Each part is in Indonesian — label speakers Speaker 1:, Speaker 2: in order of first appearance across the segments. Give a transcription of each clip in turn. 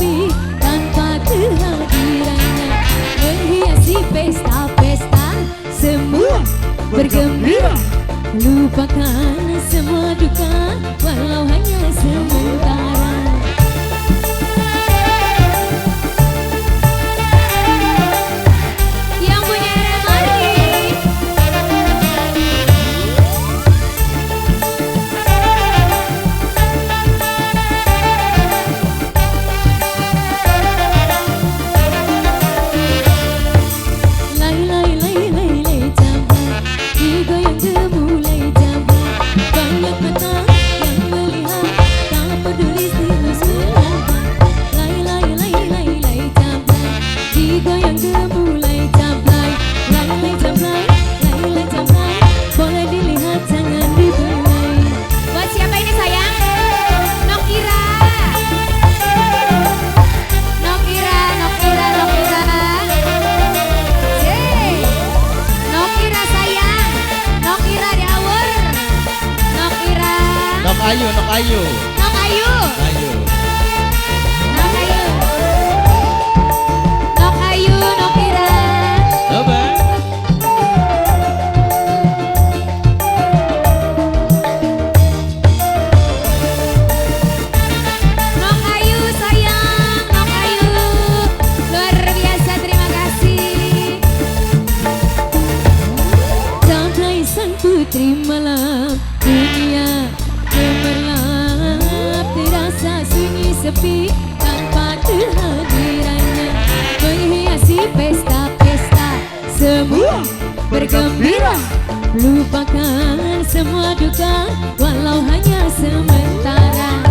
Speaker 1: sepi tanpa kehadirannya. Menghiasi pesta-pesta semua bergembira, lupakan semua duka walau hanya sementara. Yang punya remadi
Speaker 2: Ayu, nok ayu.
Speaker 1: Nok ayu.
Speaker 2: Ayu.
Speaker 1: Nok ayu. Nok ayu, nok ira.
Speaker 2: Coba.
Speaker 1: Nok ayu sayang, nok ayu. Luar biasa, terima kasih. Damai sang putri malam dunia gemerlap, terasa sunyi sepi tanpa kehadirannya. Menghiasi pesta-pesta semua bergembira, lupakan semua duka walau hanya sementara.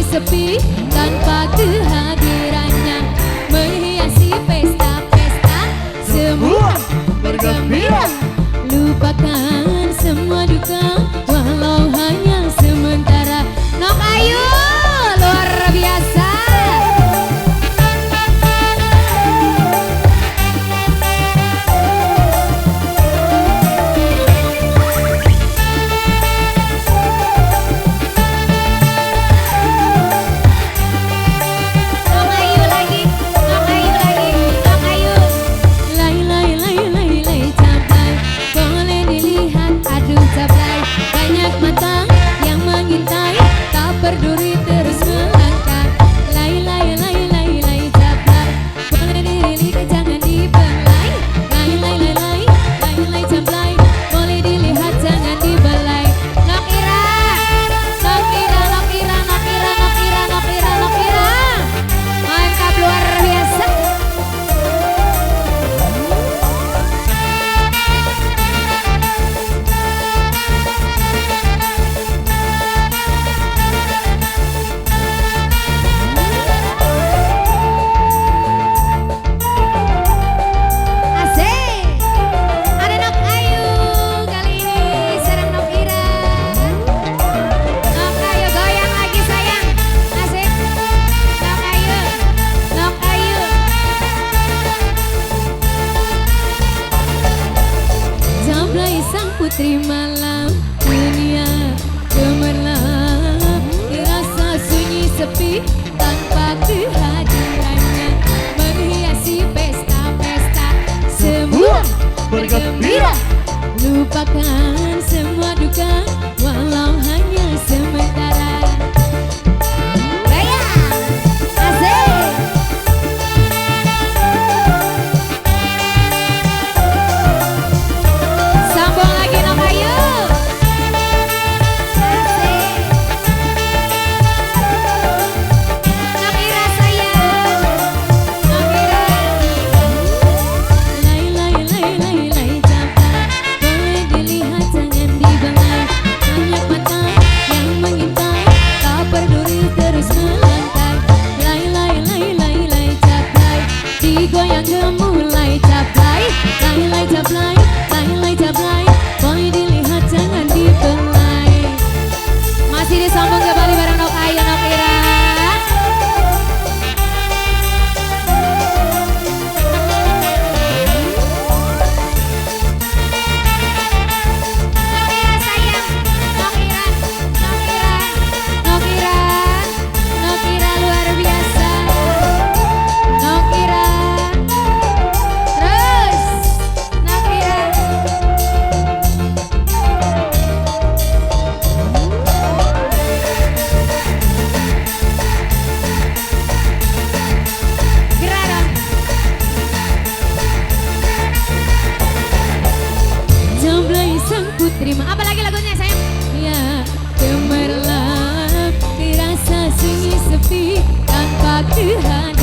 Speaker 1: Sepi tanpa kehadirannya. Menghiasi pesta-pesta semua bergembira, lupakan semua duka walau hanya sementara. Nok ayu luar biasa. disambung kembali bareng Nok Ayu Nok Ira. Nok Ira sayang, Nok Ira, Nok Ira, Nok Ira, Nok Ira luar biasa. Nok Ira, terus Nok Ira. Gerak dong. Jombloi sang putri, apa lagi lagunya sayang? Ya, gemerlap dirasa sunyi sepi tanpa kehadiran.